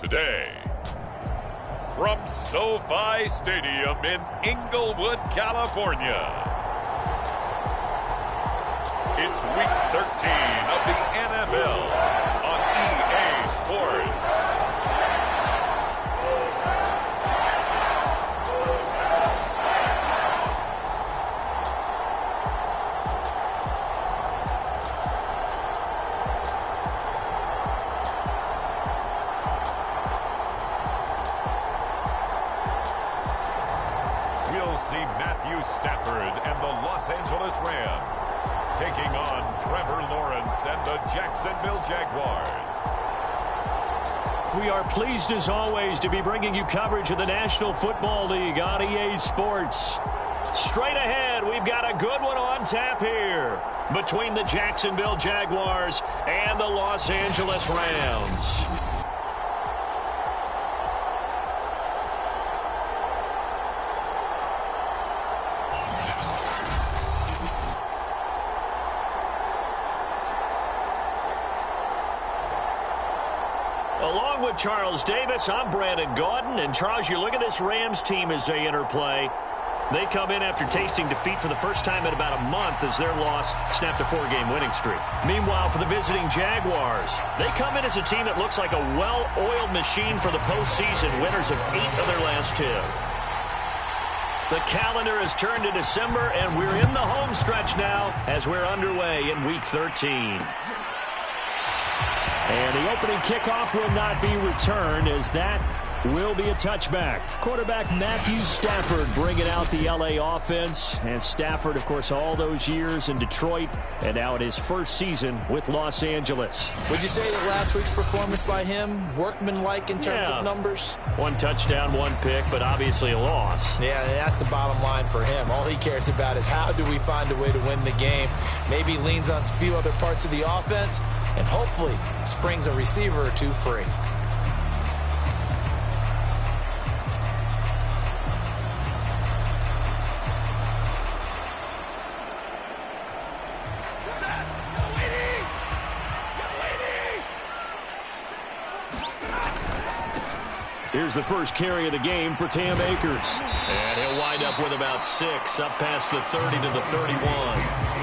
today. From SoFi Stadium in Inglewood, California, it's Week 13 of the NFL on EA Sports. We'll see Matthew Stafford and the Los Angeles Rams taking on Trevor Lawrence and the Jacksonville Jaguars. We are pleased as always to be bringing you coverage of the National Football League on EA Sports. Straight ahead, we've got a good one on tap here between the Jacksonville Jaguars and the Los Angeles Rams. Along with Charles Davis, I'm Brandon Gaudin. And Charles, you look at this Rams team as they interplay. They come in after tasting defeat for the first time in about a month as their loss snapped a 4-game winning streak. Meanwhile, for the visiting Jaguars, they come in as a team that looks like a well-oiled machine for the postseason, winners of 8 of their last 10. The calendar has turned to December, and we're in the home stretch now as we're underway in Week 13. And the opening kickoff will not be returned as that will be a touchback. Quarterback Matthew Stafford bringing out the L.A. offense. And Stafford, of course, all those years in Detroit and now in his first season with Los Angeles. Would you say that last week's performance by him, workmanlike in terms of numbers? 1 touchdown, 1 pick, but obviously a loss. Yeah, that's the bottom line for him. All he cares about is how do we find a way to win the game. Maybe leans on a few other parts of the offense and hopefully springs a receiver or two free. Here's the first carry of the game for Cam Akers. And he'll wind up with about 6, up past the 30 to the 31.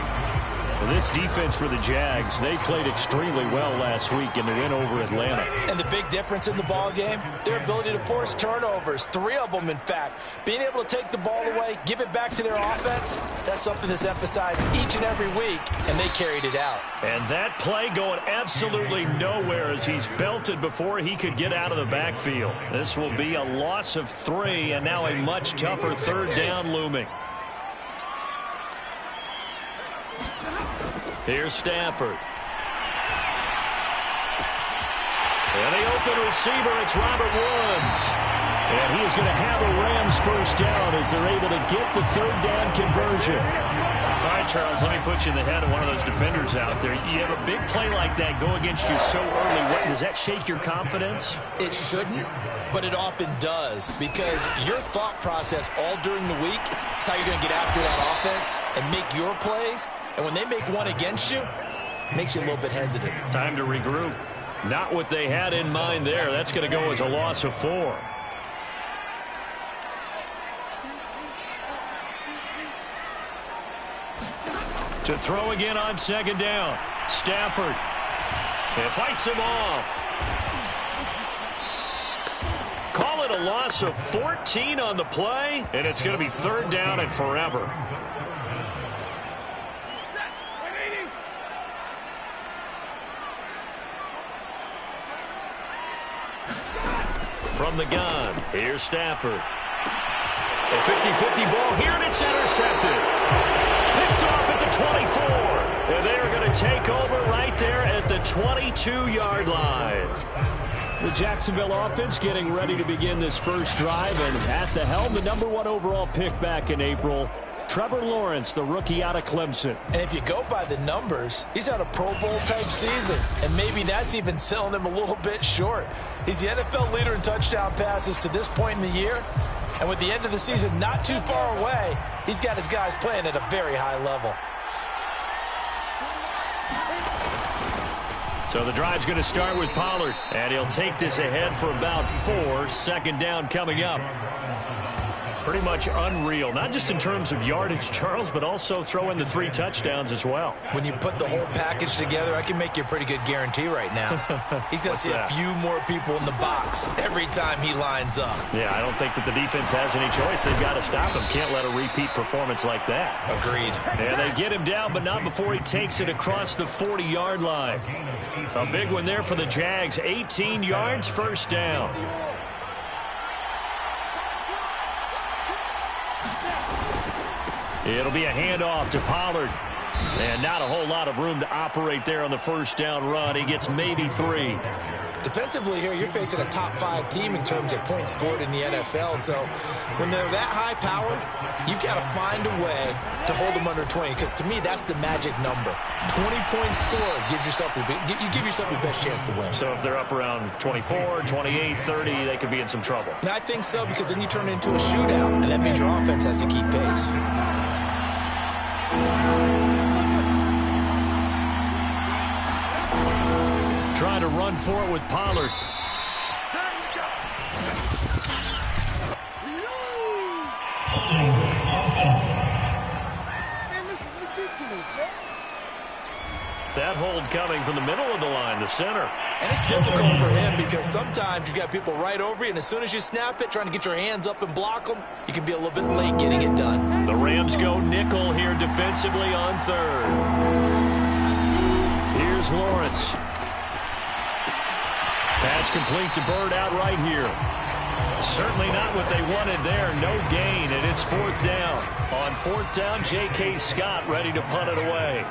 Well, this defense for the Jags, they played extremely well last week in the win over Atlanta. And the big difference in the ball game, their ability to force turnovers, 3 of them, in fact. Being able to take the ball away, give it back to their offense, that's something that's emphasized each and every week, and they carried it out. And that play going absolutely nowhere as he's belted before he could get out of the backfield. This will be a loss of 3, and now a much tougher 3rd down looming. Here's Stafford. And the open receiver, it's Robert Woods. And he is going to have a Rams first down as they're able to get the 3rd down conversion. All right, Charles, let me put you in the head of one of those defenders out there. You have a big play like that go against you so early. Does that shake your confidence? It shouldn't, but it often does, because your thought process all during the week is how you're going to get after that offense and make your plays. And when they make one against you, it makes you a little bit hesitant. Time to regroup. Not what they had in mind there. That's going to go as a loss of 4. To throw again on 2nd down. Stafford. It fights him off. Call it a loss of 14 on the play, and it's going to be 3rd down and forever. From the gun, here's Stafford. A 50-50 ball here, and it's intercepted. Picked off at the 24. And they are going to take over right there at the 22-yard line. The Jacksonville offense getting ready to begin this first drive, and at the helm, the #1 overall pick back in April, Trevor Lawrence, the rookie out of Clemson. And if you go by the numbers, he's had a Pro Bowl-type season, and maybe that's even selling him a little bit short. He's the NFL leader in touchdown passes to this point in the year, and with the end of the season not too far away, he's got his guys playing at a very high level. So the drive's going to start with Pollard, and he'll take this ahead for about 4. Second down coming up. Pretty much unreal, not just in terms of yardage, Charles, but also throw in the 3 touchdowns as well. When you put the whole package together, I can make you a pretty good guarantee right now. He's going to see a few more people in the box every time he lines up. Yeah, I don't think that the defense has any choice. They've got to stop him. Can't let a repeat performance like that. Agreed. And they get him down, but not before he takes it across the 40-yard line. A big one there for the Jags. 18 yards, first down. It'll be a handoff to Pollard. And not a whole lot of room to operate there on the first down run. He gets maybe 3. Defensively here, you're facing a top 5 team in terms of points scored in the NFL. So when they're that high-powered, you got to find a way to hold them under 20. Because to me, that's the magic number. 20 points scored gives yourself you give yourself your best chance to win. So if they're up around 24, 28, 30, they could be in some trouble. I think so, because then you turn it into a shootout, and that means your offense has to keep pace. Trying to run for it with Pollard. That hold coming from the middle of the line, the center. And it's difficult for him because sometimes you've got people right over you, and as soon as you snap it, trying to get your hands up and block them, you can be a little bit late getting it done. The Rams go nickel here defensively on 3rd. Here's Lawrence. Pass complete to Bird out right here. Certainly not what they wanted there. No gain, and it's 4th down. On 4th down, J.K. Scott ready to punt it away.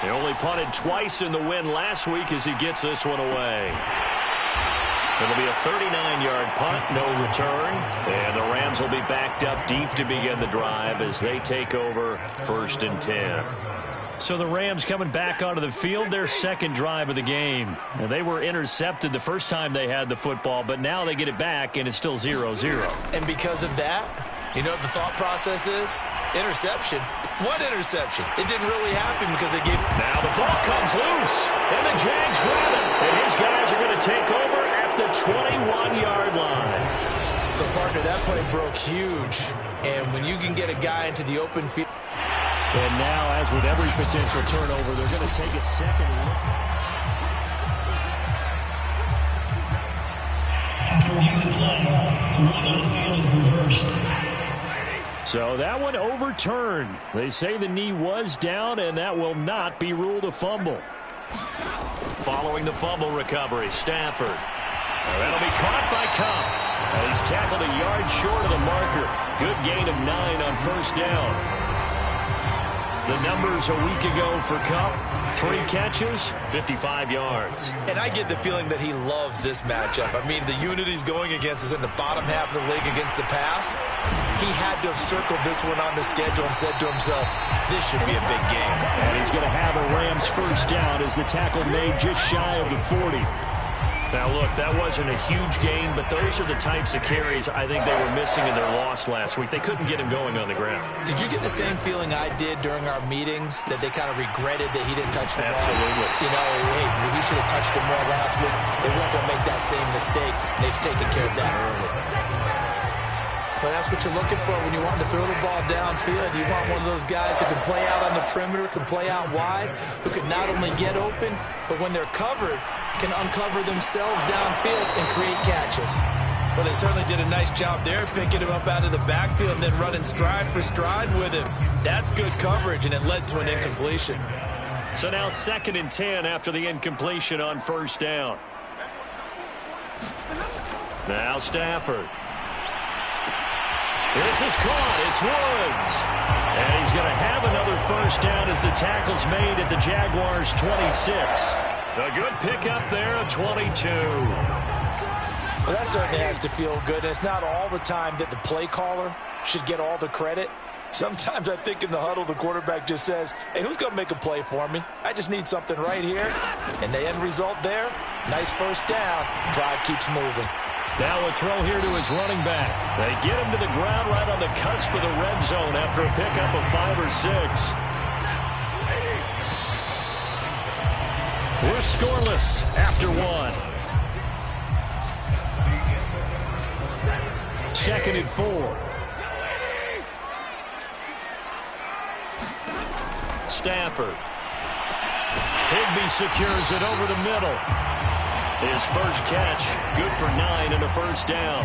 He only punted twice in the win last week as he gets this one away. It'll be a 39-yard punt, no return. And the Rams will be backed up deep to begin the drive as they take over 1st and 10. So the Rams coming back onto the field, their second drive of the game. Now, they were intercepted the first time they had the football, but now they get it back, and it's still 0-0. And because of that, you know what the thought process is? Interception. What interception? It didn't really happen because they gave... Now the ball comes loose, and the Jags grab it. And his guys are going to take over at the 21-yard line. So, partner, that play broke huge. And when you can get a guy into the open field... And now, as with every potential turnover, they're going to take a second look. After reviewing the play, the run on the field is reversed. So that one overturned. They say the knee was down, and that will not be ruled a fumble. Following the fumble recovery, Stafford. That'll be caught by Cup. And he's tackled a yard short of the marker. Good gain of 9 on 1st down. The numbers a week ago for Cup, 3 catches, 55 yards. And I get the feeling that he loves this matchup. I mean, the unit he's going against is in the bottom half of the league against the pass. He had to have circled this one on the schedule and said to himself, this should be a big game. And he's going to have a Rams first down as the tackle made just shy of the 40. Now, look, that wasn't a huge gain, but those are the types of carries I think they were missing in their loss last week. They couldn't get him going on the ground. Did you get the same feeling I did during our meetings, that they kind of regretted that he didn't touch the ball? Absolutely. You know, hey, he should have touched it more last week. They weren't going to make that same mistake, and they've taken care of that early. Well, that's what you're looking for when you want to throw the ball downfield. You want one of those guys who can play out on the perimeter, can play out wide, who can not only get open, but when they're covered, can uncover themselves downfield and create catches. Well, they certainly did a nice job there, picking him up out of the backfield and then running stride for stride with him. That's good coverage, and it led to an incompletion. So now 2nd and 10 after the incompletion on 1st down. Now Stafford. This is caught. It's Woods. And he's going to have another first down as the tackle's made at the Jaguars' 26. A good pickup there at 22. Well, that certainly has to feel good. And it's not all the time that the play caller should get all the credit. Sometimes I think in the huddle, the quarterback just says, hey, who's going to make a play for me? I just need something right here. And the end result there, nice first down. Drive keeps moving. Now a throw here to his running back. They get him to the ground right on the cusp of the red zone after a pickup of 5 or 6. We're scoreless after 1. 2nd and 4. Stafford. Higbee secures it over the middle. His first catch, good for 9 and a first down.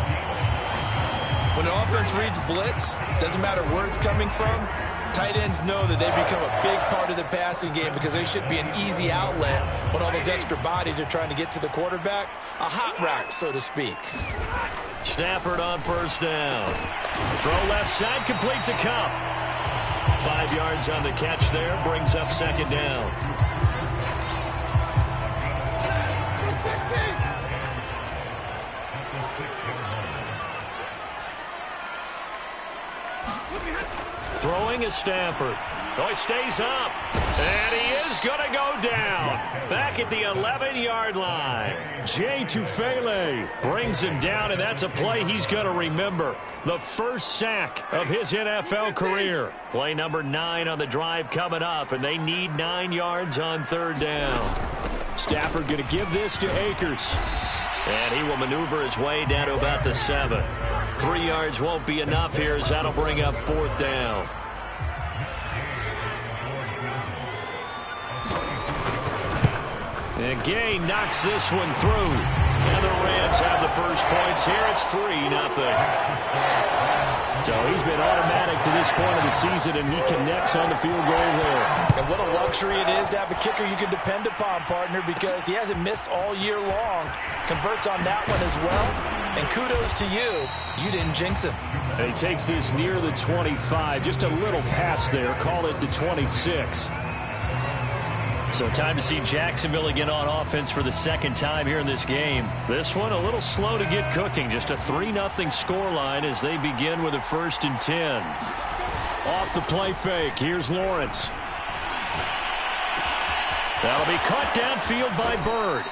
When an offense reads blitz, doesn't matter where it's coming from, tight ends know that they become a big part of the passing game because they should be an easy outlet when all those extra bodies are trying to get to the quarterback. A hot route, so to speak. Stafford on first down. Throw left side, complete to Cup. 5 yards on the catch there, brings up 2nd down. Throwing is Stafford. Oh, he stays up. And he is going to go down. Back at the 11-yard line. Jay Tufele brings him down, and that's a play he's going to remember. The first sack of his NFL career. Play number 9 on the drive coming up, and they need 9 yards on 3rd down. Stafford going to give this to Akers. And he will maneuver his way down to about the 7. 3 yards won't be enough here as that'll bring up 4th down. And Gay knocks this one through. And the Rams have the first points here. It's 3-0. So he's been automatic to this point of the season, and he connects on the field goal there. And what a luxury it is to have a kicker you can depend upon, partner, because he hasn't missed all year long. Converts on that one as well. And kudos to you. You didn't jinx him. And he takes this near the 25. Just a little pass there. Call it the 26. So time to see Jacksonville again on offense for the 2nd time here in this game. This one a little slow to get cooking. Just a 3-0 scoreline as they begin with a 1st and 10. Off the play fake. Here's Lawrence. That'll be caught downfield by Bird.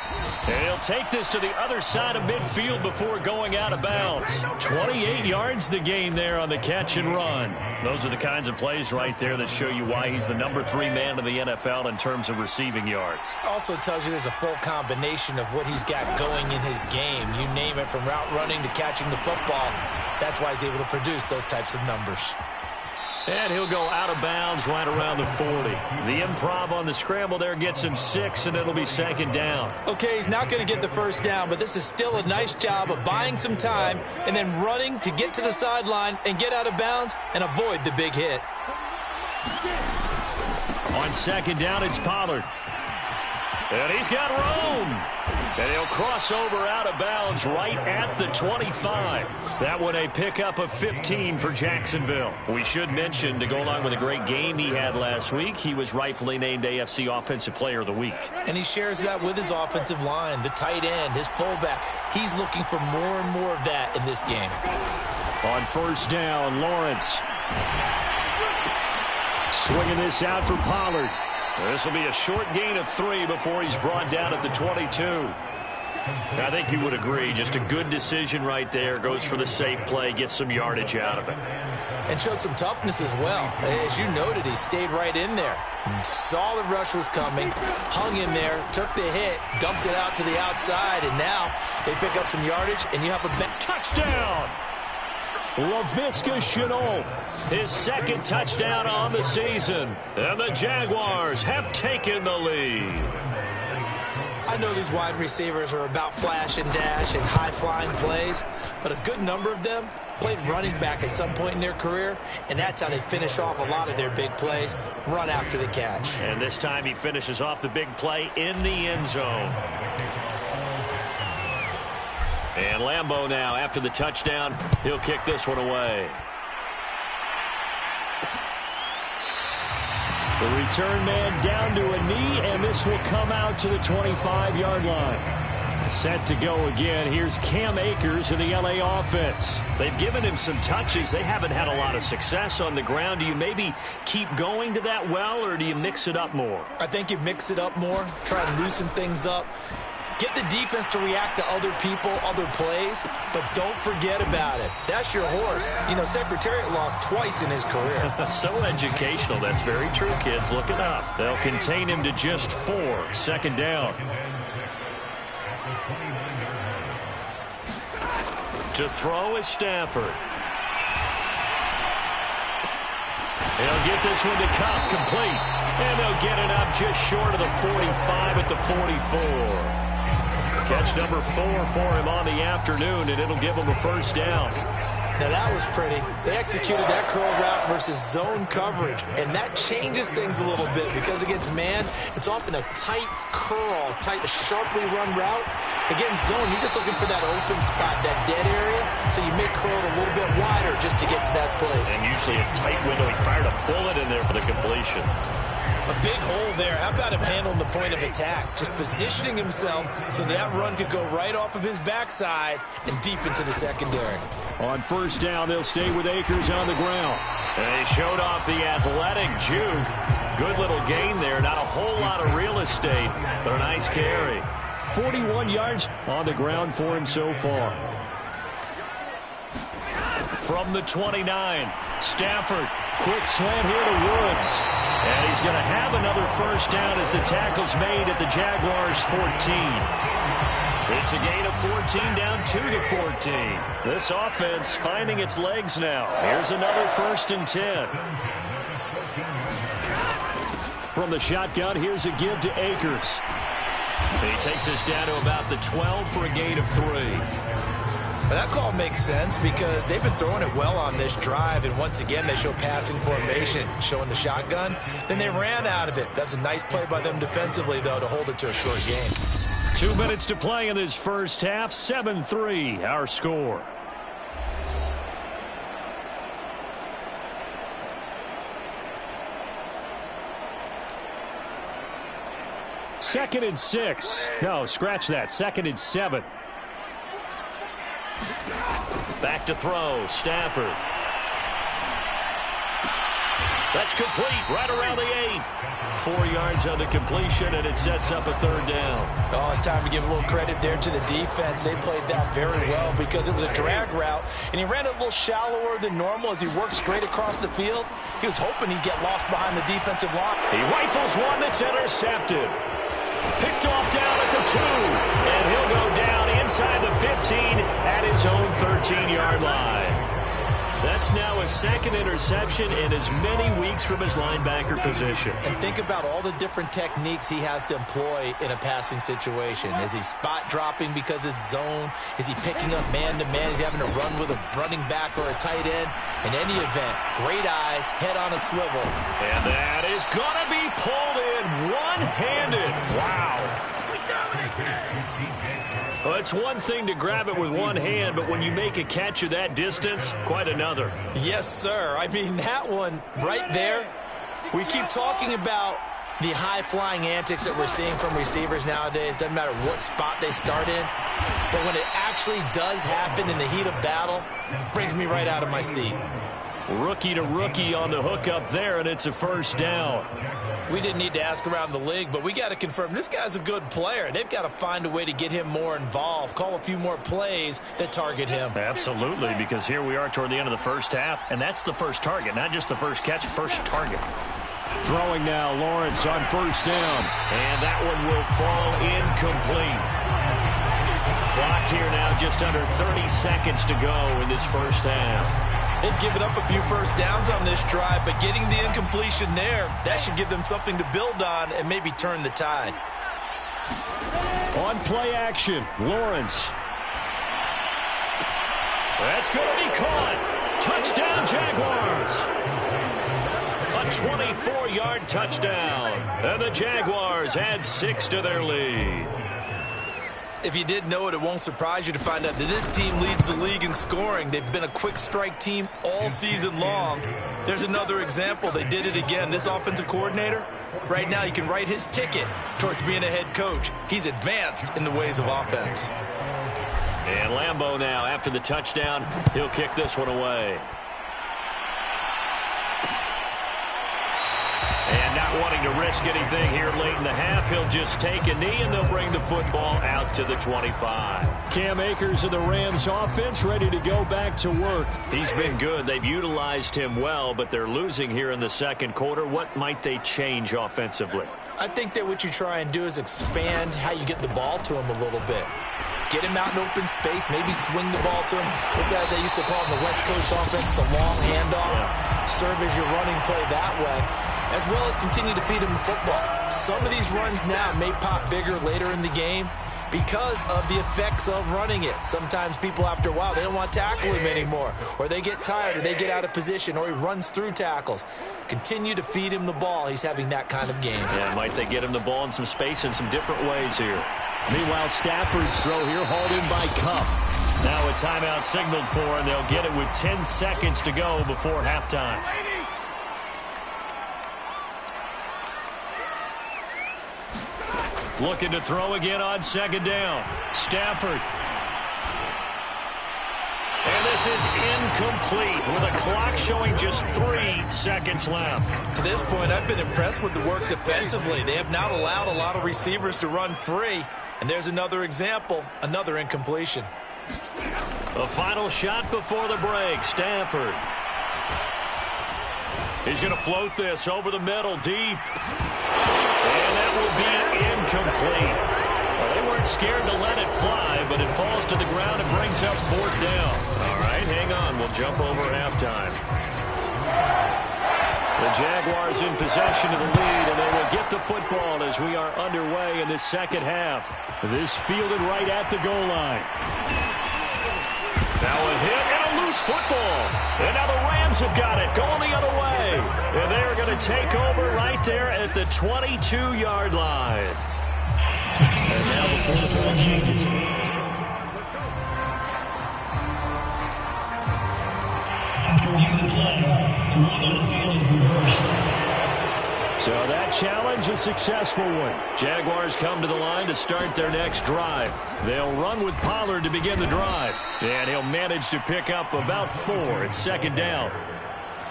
And he'll take this to the other side of midfield before going out of bounds. 28 yards the gain there on the catch and run. Those are the kinds of plays right there that show you why he's the number 3 man in the NFL in terms of receiving yards. Also tells you there's a full combination of what he's got going in his game. You name it, from route running to catching the football. That's why he's able to produce those types of numbers. And he'll go out of bounds right around the 40. The improv on the scramble there gets him 6, and it'll be 2nd down. Okay, he's not going to get the first down, but this is still a nice job of buying some time and then running to get to the sideline and get out of bounds and avoid the big hit. On 2nd down, it's Pollard. And he's got room. And he'll cross over out of bounds right at the 25. That one a pickup of 15 for Jacksonville. We should mention, to go along with a great game he had last week, he was rightfully named AFC Offensive Player of the Week. And he shares that with his offensive line, the tight end, his fullback. He's looking for more and more of that in this game. On 1st down, Lawrence. Swinging this out for Pollard. This will be a short gain of 3 before he's brought down at the 22. I think you would agree. Just a good decision right there. Goes for the safe play, gets some yardage out of it. And showed some toughness as well. As you noted, he stayed right in there. Saw the rush was coming, hung in there, took the hit, dumped it out to the outside, and now they pick up some yardage, and you have a touchdown! Laviska Shenault, his 2nd touchdown on the season. And the Jaguars have taken the lead. I know these wide receivers are about flash and dash and high-flying plays, but a good number of them played running back at some point in their career, and that's how they finish off a lot of their big plays, run after the catch. And this time he finishes off the big play in the end zone. And Lambeau now, after the touchdown, he'll kick this one away. The return man down to a knee, and this will come out to the 25-yard line. Set to go again. Here's Cam Akers of the LA offense. They've given him some touches. They haven't had a lot of success on the ground. Do you maybe keep going to that well, or do you mix it up more? I think you mix it up more, try to loosen things up. Get the defense to react to other people, other plays, but don't forget about it. That's your horse. You know, Secretariat lost twice in his career. So educational. That's very true, kids. Look it up. They'll contain him to just 4. 2nd down. To throw is Stafford. He'll get this one to Cup, complete. And they'll get it up just short of the 45 at the 44. Catch number 4 for him on the afternoon, and it'll give him a 1st down. Now that was pretty. They executed that curl route versus zone coverage, and that changes things a little bit because against man, it's often a tight curl, sharply run route. Against zone, you're just looking for that open spot, that dead area, so you make curl a little bit wider just to get to that place. And usually a tight window. He fired a bullet in there for the completion. A big hole there. How about him handling the point of attack? Just positioning himself so that run could go right off of his backside and deep into the secondary. On 1st down, they'll stay with Akers on the ground. They showed off the athletic juke. Good little gain there. Not a whole lot of real estate, but a nice carry. 41 yards on the ground for him so far. From the 29, Stafford, quick slant here to Woods. And he's going to have another 1st down as the tackle's made at the Jaguars' 14. It's a gain of 14 down 2 to 14. This offense finding its legs now. Here's another 1st and 10. From the shotgun, here's a give to Akers. He takes us down to about the 12 for a gain of 3. That call makes sense because they've been throwing it well on this drive, and once again they show passing formation, showing the shotgun. Then they ran out of it. That's a nice play by them defensively, though, to hold it to a short game. 2 minutes to play in this 1st half. 7-3, our score. Second and 6. No, scratch that. 2nd and 7. Back to throw, Stafford. That's complete, right around the 8. 4 yards on the completion, and it sets up a 3rd down. Oh, it's time to give a little credit there to the defense. They played that very well because it was a drag route, and he ran it a little shallower than normal as he worked straight across the field. He was hoping he'd get lost behind the defensive line. He rifles one that's intercepted. Picked off down at the 2, and he'll go down inside the 15 at his own 13-yard line. That's now a 2nd interception in as many weeks from his linebacker position. And think about all the different techniques he has to employ in a passing situation. Is he spot dropping because it's zone? Is he picking up man-to-man? Is he having to run with a running back or a tight end? In any event, great eyes, head on a swivel. And that is going to be pulled in one-handed. Wow. Well, it's one thing to grab it with one hand, but when you make a catch of that distance, quite another. Yes, sir. I mean, that one right there, we keep talking about the high-flying antics that we're seeing from receivers nowadays. Doesn't matter what spot they start in. But when it actually does happen in the heat of battle, it brings me right out of my seat. Rookie to rookie on the hook up there, and it's a 1st down. We didn't need to ask around the league, but we got to confirm this guy's a good player. They've got to find a way to get him more involved, call a few more plays that target him. Absolutely, because here we are toward the end of the 1st half, and that's the first target, not just the first catch, first target. Throwing now, Lawrence on 1st down, and that one will fall incomplete. Clock here now just under 30 seconds to go in this 1st half. They've given up a few 1st downs on this drive, but getting the incompletion there, that should give them something to build on and maybe turn the tide. On play action, Lawrence. That's going to be caught. Touchdown, Jaguars. A 24-yard touchdown. And the Jaguars add 6 to their lead. If you didn't know it, it won't surprise you to find out that this team leads the league in scoring. They've been a quick strike team all season long. There's another example. They did it again. This offensive coordinator, right now, you can write his ticket towards being a head coach. He's advanced in the ways of offense. And Lambeau now, after the touchdown, he'll kick this one away. And that wanting to risk anything here late in the half. He'll just take a knee, and they'll bring the football out to the 25. Cam Akers of the Rams offense ready to go back to work. He's been good. They've utilized him well, but they're losing here in the second quarter. What might they change offensively? I think that what you try and do is expand how you get the ball to him a little bit. Get him out in open space, maybe swing the ball to him. What's that they used to call in the West Coast offense, the long handoff? Yeah. Serve as your running play that way, as well as continue to feed him the football. Some of these runs now may pop bigger later in the game because of the effects of running it. Sometimes people, after a while, they don't want to tackle him anymore, or they get tired, or they get out of position, or he runs through tackles. Continue to feed him the ball. He's having that kind of game. Yeah, might they get him the ball in some space in some different ways here. Meanwhile, Stafford's throw here hauled in by Cup. Now a timeout signaled for, and they'll get it with 10 seconds to go before halftime. Looking to throw again on second down. Stafford. And this is incomplete with a clock showing just 3 seconds left. To this point, I've been impressed with the work defensively. They have not allowed a lot of receivers to run free. And there's another example, another incompletion. A final shot before the break. Stafford. He's going to float this over the middle, deep. And that will be incomplete. Well, they weren't scared to let it fly, but it falls to the ground and brings up fourth down. All right, hang on. We'll jump over halftime. The Jaguars in possession of the lead, and they will get the football as we are underway in this second half. This fielded right at the goal line. Now a hit and a loose football. And now the Rams have got it, going the other way. And they're going to take over right there at the 22-yard line. And now before the ball changes. After reviewing the play, the run on the field is reversed. So that challenge, a successful one. Jaguars come to the line to start their next drive. They'll run with Pollard to begin the drive. And he'll manage to pick up about 4. It's second down.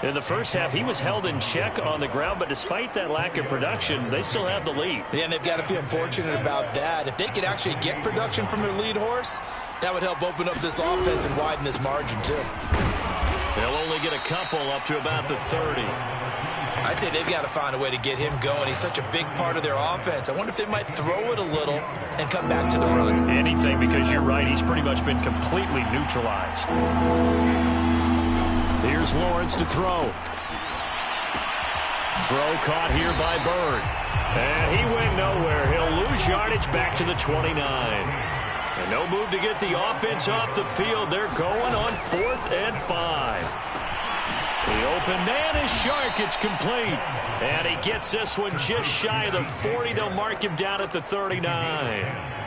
In the first half, he was held in check on the ground, but despite that lack of production, they still have the lead. Yeah, and they've got to feel fortunate about that. If they could actually get production from their lead horse, that would help open up this offense and widen this margin, too. They'll only get a couple up to about the 30. I'd say they've got to find a way to get him going. He's such a big part of their offense. I wonder if they might throw it a little and come back to the run. Anything, because you're right. He's pretty much been completely neutralized. Here's Lawrence to throw. Throw caught here by Bird. And he went nowhere. He'll lose yardage back to the 29. And no move to get the offense off the field. They're going on 4th and 5. The open man is Shark. It's complete. And he gets this one just shy of the 40. They'll mark him down at the 39.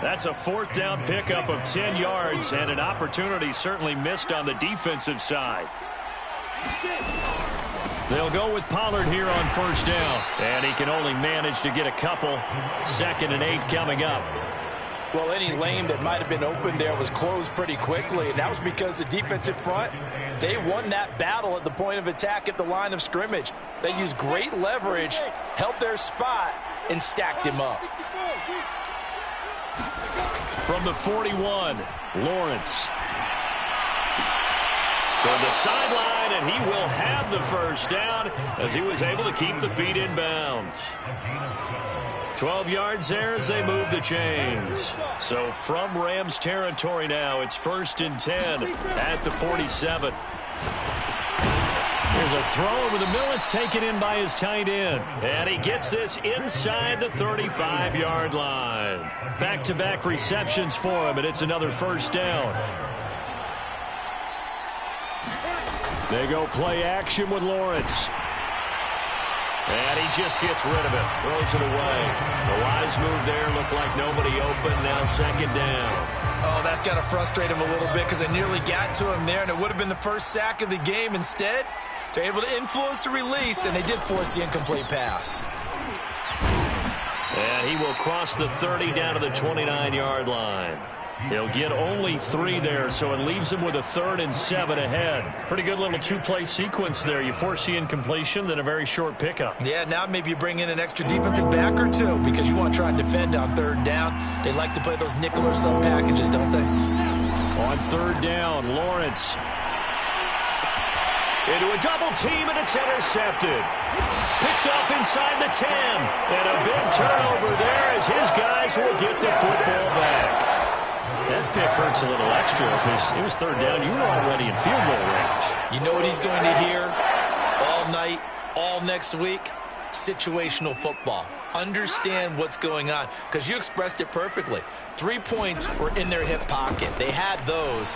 That's a 4th down pickup of 10 yards and an opportunity certainly missed on the defensive side. They'll go with Pollard here on first down. And he can only manage to get a couple. 2nd and 8 coming up. Well, any lane that might have been open there was closed pretty quickly, and that was because the defensive front, they won that battle at the point of attack at the line of scrimmage. They used great leverage, held their spot, and stacked him up. From the 41, Lawrence. Toward the sideline, and he will have the first down as he was able to keep the feet in bounds. 12 yards there as they move the chains. So from Rams territory now, it's 1st and 10 at the 47. There's a throw over the middle. It's taken in by his tight end. And he gets this inside the 35-yard line. Back-to-back receptions for him, and it's another first down. They go play action with Lawrence. And he just gets rid of it. Throws it away. The wise move there. Looked like nobody open. Now 2nd down. Oh, that's got to frustrate him a little bit because they nearly got to him there, and it would have been the first sack of the game. Instead, they're able to influence the release, and they did force the incomplete pass. And he will cross the 30 down to the 29-yard line. He'll get only 3 there, so it leaves him with a 3rd and 7 ahead. Pretty good little 2-play sequence there. You force the incompletion, then a very short pickup. Yeah, now maybe you bring in an extra defensive back or 2 because you want to try and defend on 3rd down. They like to play those nickel or sub packages, don't they? On 3rd down, Lawrence. Into a double team, and it's intercepted. Picked off inside the 10. And a big turnover there as his guys will get the football back. That pick hurts a little extra because it was 3rd down. You were already in field goal range. You know what he's going to hear all night, all next week? Situational football. Understand what's going on because you expressed it perfectly. 3 points were in their hip pocket. They had those.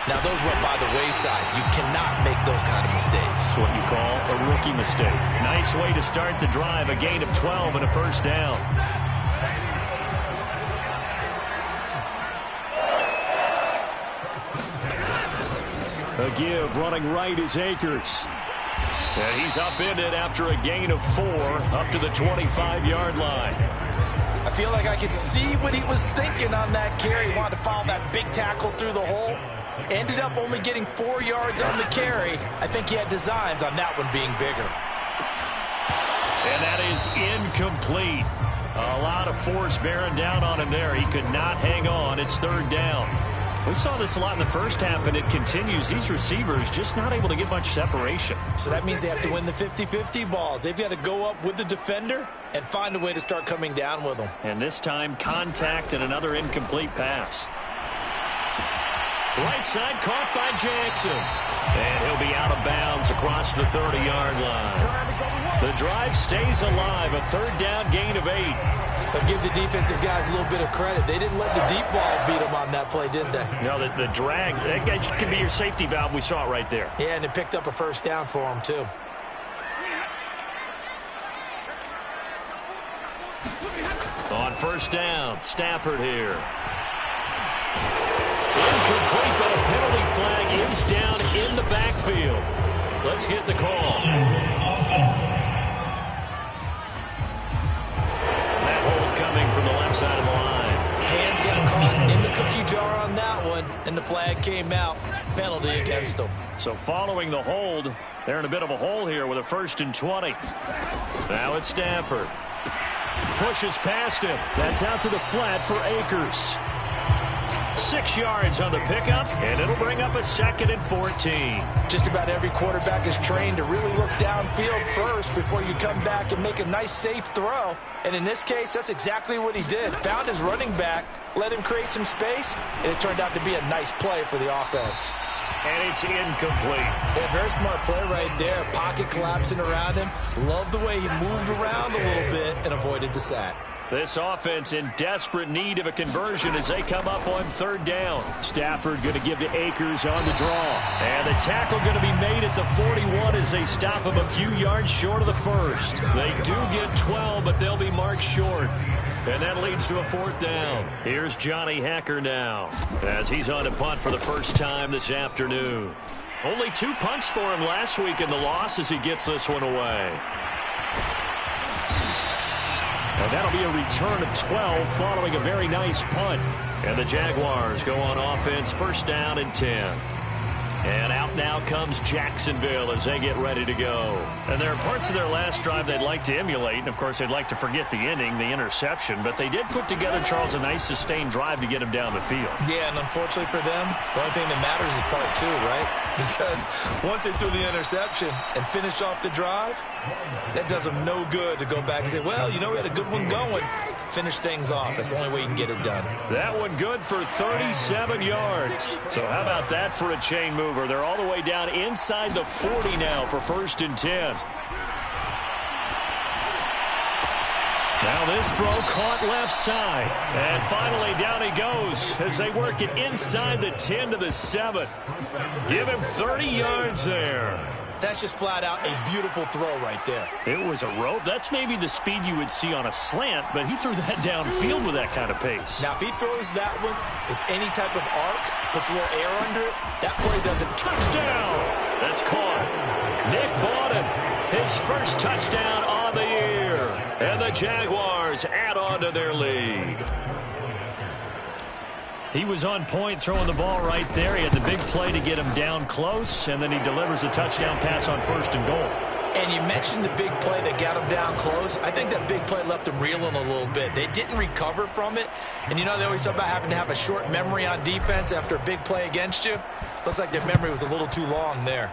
Now, those went by the wayside. You cannot make those kind of mistakes. What you call a rookie mistake. Nice way to start the drive. A gain of 12 and a 1st down. A give running right is Akers. And he's upended after a gain of 4 up to the 25-yard line. I feel like I could see what he was thinking on that carry. He wanted to follow that big tackle through the hole. Ended up only getting 4 yards on the carry. I think he had designs on that one being bigger. And that is incomplete. A lot of force bearing down on him there. He could not hang on. It's 3rd down. We saw this a lot in the first half, and it continues. These receivers just not able to get much separation. So that means they have to win the 50-50 balls. They've got to go up with the defender and find a way to start coming down with them. And this time, contact and another incomplete pass. Right side caught by Jackson. And he'll be out of bounds across the 30-yard line. The drive stays alive. A 3rd down gain of 8. But give the defensive guys a little bit of credit. They didn't let the deep ball beat them on that play, did they? No, the drag, that could be your safety valve. We saw it right there. Yeah, and it picked up a 1st down for them, too. On 1st down, Stafford here. Incomplete, but a penalty flag is down in the backfield. Let's get the call. That hold coming from the left side of the line. Hands got caught in the cookie jar on that one, and the flag came out. Penalty against them. So following the hold, they're in a bit of a hole here with a 1st and 20. Now it's Stafford. Pushes past him. That's out to the flat for Akers. 6 yards on the pickup, and it'll bring up a 2nd and 14. Just about every quarterback is trained to really look downfield first before you come back and make a nice, safe throw. And in this case, that's exactly what he did. Found his running back, let him create some space, and it turned out to be a nice play for the offense. And it's incomplete. Yeah, very smart play right there. Pocket collapsing around him. Love the way he moved around a little bit and avoided the sack. This offense in desperate need of a conversion as they come up on 3rd down. Stafford going to give to Akers on the draw. And the tackle going to be made at the 41 as they stop him a few yards short of the 1st. They do get 12, but they'll be marked short. And that leads to a 4th down. Here's Johnny Hacker now as he's on a punt for the first time this afternoon. Only 2 punts for him last week in the loss as he gets this one away. And that'll be a return of 12 following a very nice punt. And the Jaguars go on offense, 1st down and 10. And out now comes Jacksonville as they get ready to go. And there are parts of their last drive they'd like to emulate. And, of course, they'd like to forget the inning, the interception. But they did put together, Charles, a nice sustained drive to get him down the field. Yeah, and unfortunately for them, the only thing that matters is part 2, right? Because once they threw the interception and finished off the drive, that does them no good to go back and say, well, you know, we had a good one going. Finish things off. That's the only way you can get it done. That one good for 37 yards. So how about that for a chain mover? They're all the way down inside the 40 now for 1st and 10. Now this throw caught left side. And finally down he goes as they work it inside the 10 to the 7. Give him 30 yards there. That's just flat out a beautiful throw right there. It was a rope. That's maybe the speed you would see on a slant, but he threw that downfield with that kind of pace. Now, if he throws that one with any type of arc, puts a little air under it, that play doesn't. Touchdown! That's caught. Nick Bawden, his first touchdown on the year. And the Jaguars add on to their lead. He was on point throwing the ball right there. He had the big play to get him down close, and then he delivers a touchdown pass on 1st and goal. And you mentioned the big play that got him down close. I think that big play left him reeling a little bit. They didn't recover from it. And you know, they always talk about having to have a short memory on defense after a big play against you. Looks like their memory was a little too long there.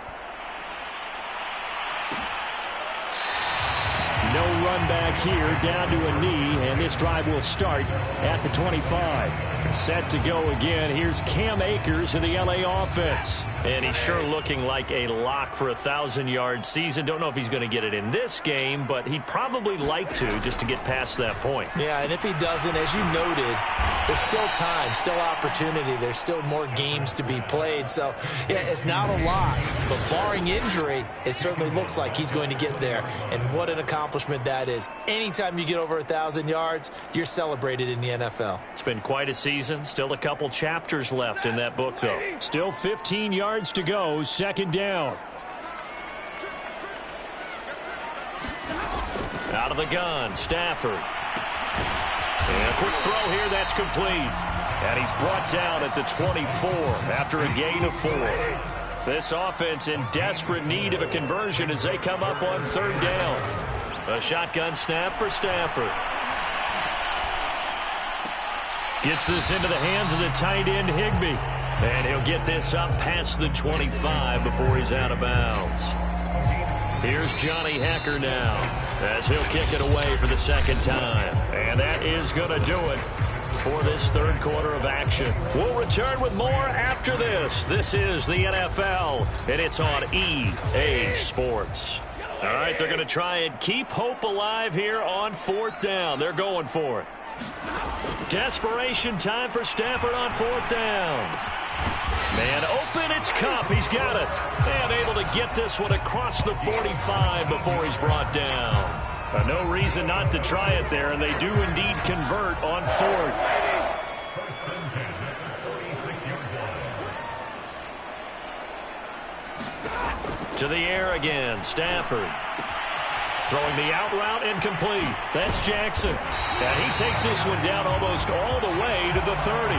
No run back here, down to a knee, and this drive will start at the 25. Set to go again. Here's Cam Akers of the LA offense. And he's sure looking like a lock for a 1,000-yard season. Don't know if he's going to get it in this game, but he'd probably like to just to get past that point. Yeah, and if he doesn't, as you noted, there's still time, still opportunity. There's still more games to be played. So, yeah, it's not a lot, but barring injury, it certainly looks like he's going to get there. And what an accomplishment that is. Anytime you get over 1,000 yards, you're celebrated in the NFL. It's been quite a season. Still a couple chapters left in that book, though. Still 15 yards to go, 2nd down. Out of the gun, Stafford. And a quick throw here, that's complete. And he's brought down at the 24 after a gain of 4. This offense in desperate need of a conversion as they come up on 3rd down. A shotgun snap for Stafford. Gets this into the hands of the tight end, Higbee. And he'll get this up past the 25 before he's out of bounds. Here's Johnny Hekker now as he'll kick it away for the 2nd time. And that is going to do it for this 3rd quarter of action. We'll return with more after this. This is the NFL, and it's on EA Sports. All right, they're going to try and keep hope alive here on 4th down. They're going for it. Desperation time for Stafford on 4th down. Man open, it's Kupp. He's got it. And able to get this one across the 45 before he's brought down. No reason not to try it there, and they do indeed convert on 4th. To the air again, Stafford. Throwing the out route incomplete. That's Jackson. And he takes this one down almost all the way to the 30.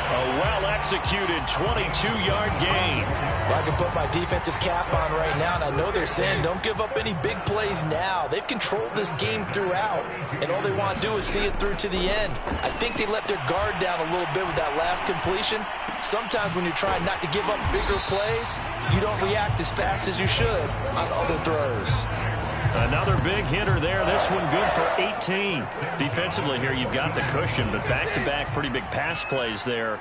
A well-executed 22-yard gain. Well, I can put my defensive cap on right now, and I know they're saying don't give up any big plays now. They've controlled this game throughout, and all they want to do is see it through to the end. I think they let their guard down a little bit with that last completion. Sometimes when you're trying not to give up bigger plays, you don't react as fast as you should on other throws. Another big hitter there. This one good for 18. Defensively here, you've got the cushion, but back-to-back pretty big pass plays there.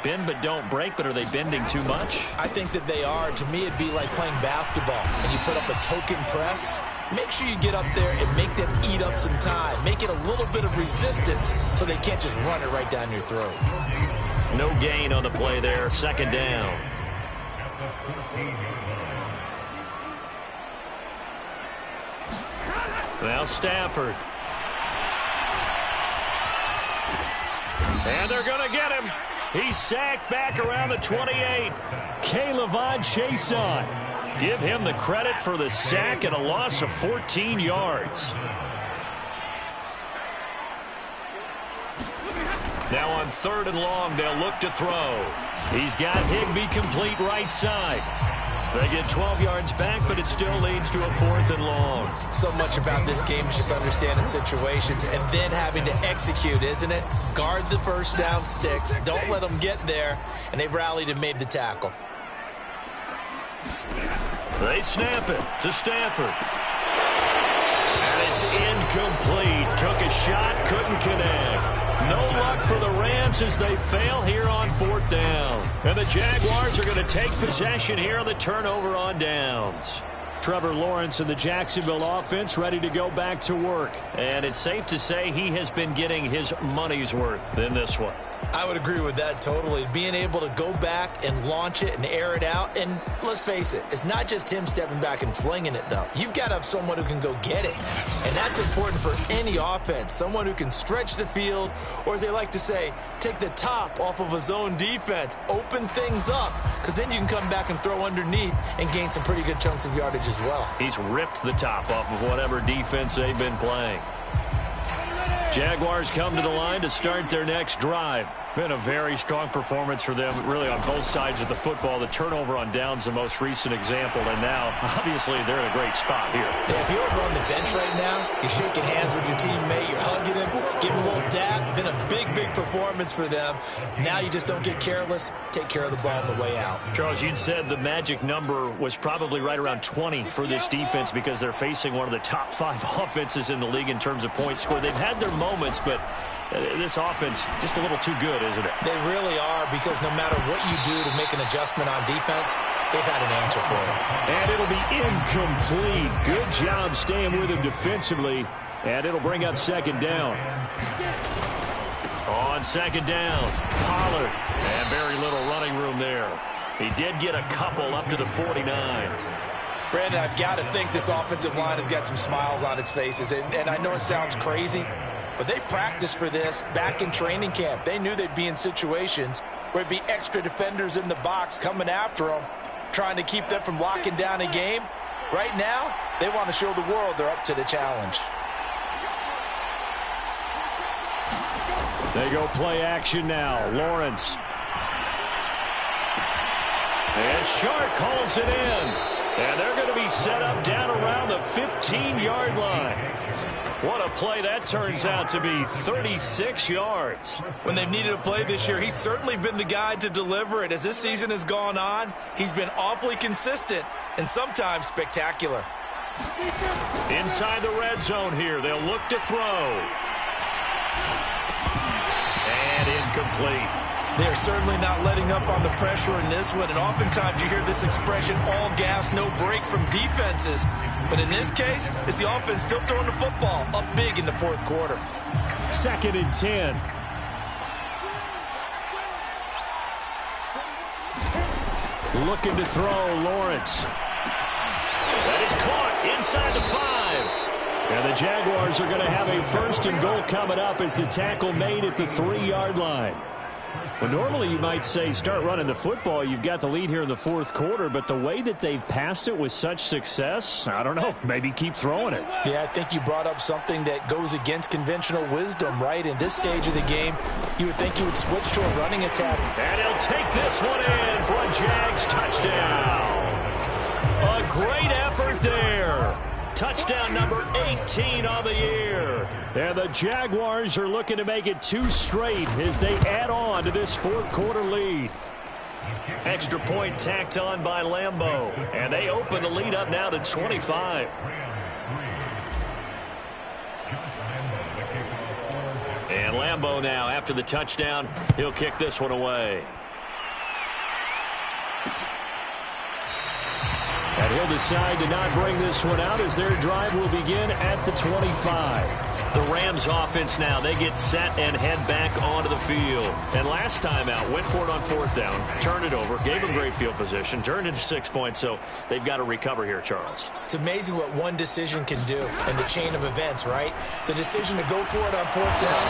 Bend but don't break, but are they bending too much? I think that they are. To me, it'd be like playing basketball, and you put up a token press. Make sure you get up there and make them eat up some time. Make it a little bit of resistance so they can't just run it right down your throat. No gain on the play there. 2nd down. Now Stafford. And they're going to get him. He's sacked back around the 28. K'Lavon Chaisson. Give him the credit for the sack and a loss of 14 yards. Now on 3rd and long, they'll look to throw. He's got Higbee complete right side. They get 12 yards back, but it still leads to a 4th and long. So much about this game is just understanding situations and then having to execute, isn't it? Guard the first down sticks. Don't let them get there. And they rallied and made the tackle. They snap it to Stafford. And it's incomplete. Took a shot, couldn't connect. No luck for the Rams as they fail here on 4th down. And the Jaguars are going to take possession here on the turnover on downs. Trevor Lawrence and the Jacksonville offense ready to go back to work. And it's safe to say he has been getting his money's worth in this one. I would agree with that totally. Being able to go back and launch it and air it out. And let's face it, it's not just him stepping back and flinging it, though. You've got to have someone who can go get it. And that's important for any offense. Someone who can stretch the field, or as they like to say, take the top off of a zone defense. Open things up, because then you can come back and throw underneath and gain some pretty good chunks of yardage as well. He's ripped the top off of whatever defense they've been playing. Jaguars come to the line to start their next drive. Been a very strong performance for them, really, on both sides of the football. The turnover on downs, the most recent example, and now, obviously, they're in a great spot here. Yeah, if you're over on the bench right now, you're shaking hands with your teammate, you're hugging him, giving him a little dab. Been a big, big performance for them. Now you just don't get careless. Take care of the ball on the way out. Charles, you'd said the magic number was probably right around 20 for this defense because they're facing one of the top 5 offenses in the league in terms of points scored. They've had their moments, but this offense just a little too good, isn't it? They really are, because no matter what you do to make an adjustment on defense, they've had an answer for it. And it'll be incomplete. Good job staying with him defensively, and it'll bring up second down. On second down, Pollard, and very little running room there. He did get a couple up to the 49. Brandon, I've got to think this offensive line has got some smiles on its faces, and I know it sounds crazy, but they practiced for this back in training camp. They knew they'd be in situations where it'd be extra defenders in the box coming after them, trying to keep them from locking down a game. Right now, they want to show the world they're up to the challenge. They go play action now. Lawrence. And Shark calls it in. And they're going to be set up down around the 15-yard line. What a play that turns out to be, 36 yards. When they've needed a play this year, he's certainly been the guy to deliver it. As this season has gone on, he's been awfully consistent and sometimes spectacular. Inside the red zone here, they'll look to throw. And incomplete. They're certainly not letting up on the pressure in this one, and oftentimes you hear this expression, all gas, no break from defenses. But in this case, it's the offense still throwing the football up big in the fourth quarter. 2nd and 10. Looking to throw, Lawrence. That is caught inside the 5. And the Jaguars are going to have a 1st and goal coming up as the tackle made at the 3-yard line. Well, normally you might say start running the football. You've got the lead here in the fourth quarter, but the way that they've passed it with such success, I don't know, maybe keep throwing it. Yeah, I think you brought up something that goes against conventional wisdom, right? In this stage of the game, you would think you would switch to a running attack. And he'll take this one in for a Jags touchdown. A great effort there. Touchdown number 18 on the year. And the Jaguars are looking to make it 2 straight as they add on to this fourth quarter lead. Extra point tacked on by Lambeau. And they open the lead up now to 25. And Lambeau now, after the touchdown, he'll kick this one away. And he'll decide to not bring this one out as their drive will begin at the 25. The Rams offense now, they get set and head back onto the field. And last time out, went for it on 4th down, turned it over, gave them great field position, turned it to 6 points, so they've got to recover here, Charles. It's amazing what one decision can do in the chain of events, right? The decision to go for it on 4th down,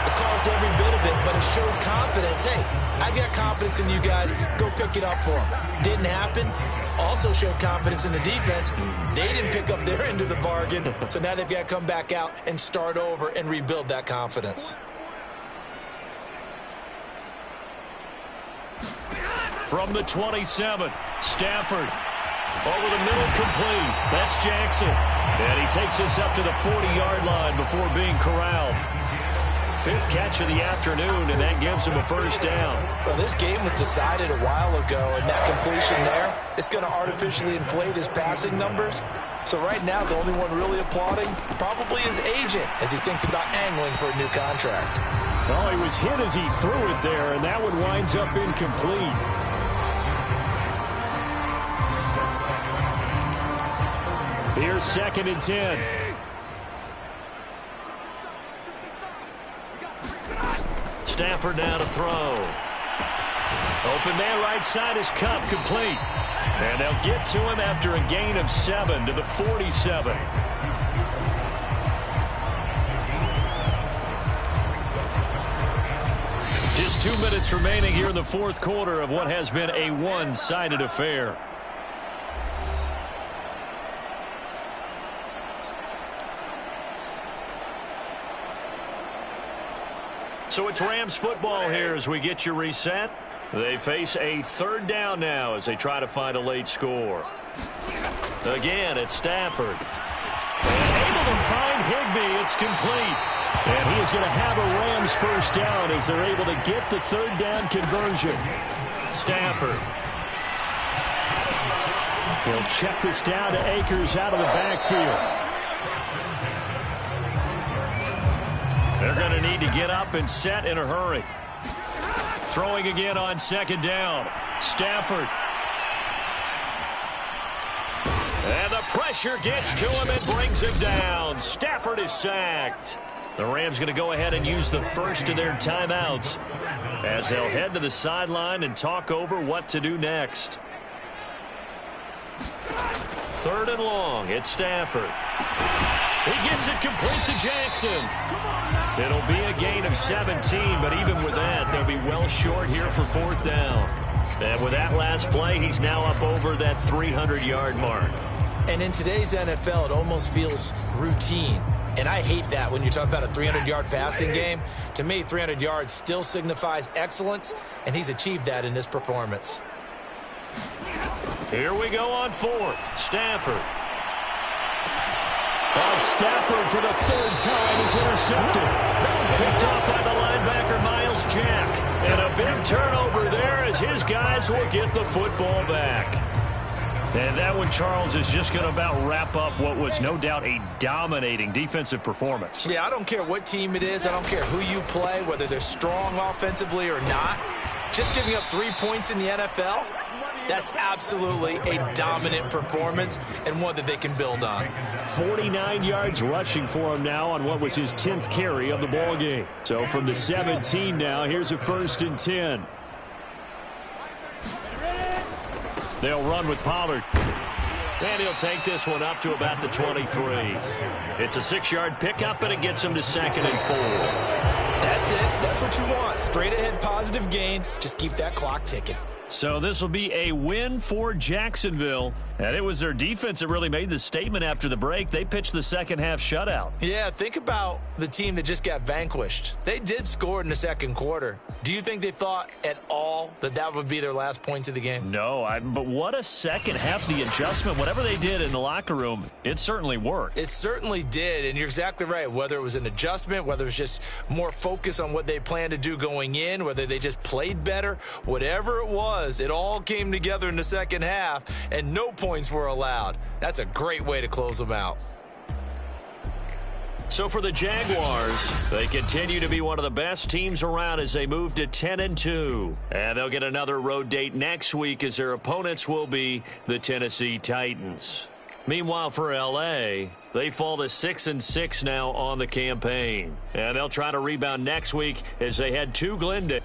it caused every bit of it, but it showed confidence. Hey, I got confidence in you guys. Go pick it up for them. Didn't happen. Also showed confidence in the defense. They didn't pick up their end of the bargain, so now they've got to come back out and start over and rebuild that confidence. From the 27, Stafford. Over the middle, complete. That's Jackson. And he takes this up to the 40-yard line before being corralled. 5th catch of the afternoon, and that gives him a 1st down. Well, this game was decided a while ago, and that completion there, it's going to artificially inflate his passing numbers. So right now, the only one really applauding probably his agent as he thinks about angling for a new contract. Well, he was hit as he threw it there, and that one winds up incomplete. Here's 2nd and 10. Stafford now to throw. Open man right side is Cup, complete. And they'll get to him after a gain of 7 to the 47. Just 2 minutes remaining here in the fourth quarter of what has been a one-sided affair. So it's Rams football here as we get you reset. They face a third down now as they try to find a late score. Again, it's Stafford. And able to find Higbee. It's complete. And he is going to have a Rams first down as they're able to get the third down conversion. Stafford. He'll check this down to Akers out of the backfield. They're going to need to get up and set in a hurry. Throwing again on second down. Stafford. And the pressure gets to him and brings him down. Stafford is sacked. The Rams going to go ahead and use the first of their timeouts as they'll head to the sideline and talk over what to do next. Third and long. It's Stafford. He gets it complete to Jackson. It'll be a gain of 17, but even with that, they'll be well short here for fourth down. And with that last play, he's now up over that 300-yard mark. And in today's NFL, it almost feels routine. And I hate that when you talk about a 300-yard passing game. To me, 300 yards still signifies excellence, and he's achieved that in this performance. Here we go on fourth. Stafford. Stafford for the third time is intercepted. Picked off by the linebacker Miles Jack. And a big turnover there as his guys will get the football back. And that one, Charles, is just going to about wrap up what was no doubt a dominating defensive performance. Yeah, I don't care what team it is. I don't care who you play, whether they're strong offensively or not. Just giving up 3 points in the NFL, that's absolutely a dominant performance and one that they can build on. 49 yards rushing for him now on what was his 10th carry of the ball game. So from the 17 now, here's a 1st and 10. They'll run with Pollard. And he'll take this one up to about the 23. It's a 6-yard pickup, and it gets him to 2nd and 4. That's it. That's what you want. Straight ahead positive gain. Just keep that clock ticking. So this will be a win for Jacksonville. And it was their defense that really made the statement after the break. They pitched the second half shutout. Yeah, think about the team that just got vanquished. They did score in the second quarter. Do you think they thought at all that that would be their last points of the game? No, but what a second half. The adjustment, whatever they did in the locker room, it certainly worked. It certainly did, and you're exactly right. Whether it was an adjustment, whether it was just more focus on what they planned to do going in, whether they just played better, whatever it was, it all came together in the second half, and no points were allowed. That's a great way to close them out. So for the Jaguars, they continue to be one of the best teams around as they move to 10-2. And they'll get another road date next week as their opponents will be the Tennessee Titans. Meanwhile, for L.A., they fall to 6-6 now on the campaign. And they'll try to rebound next week as they head to Glendale.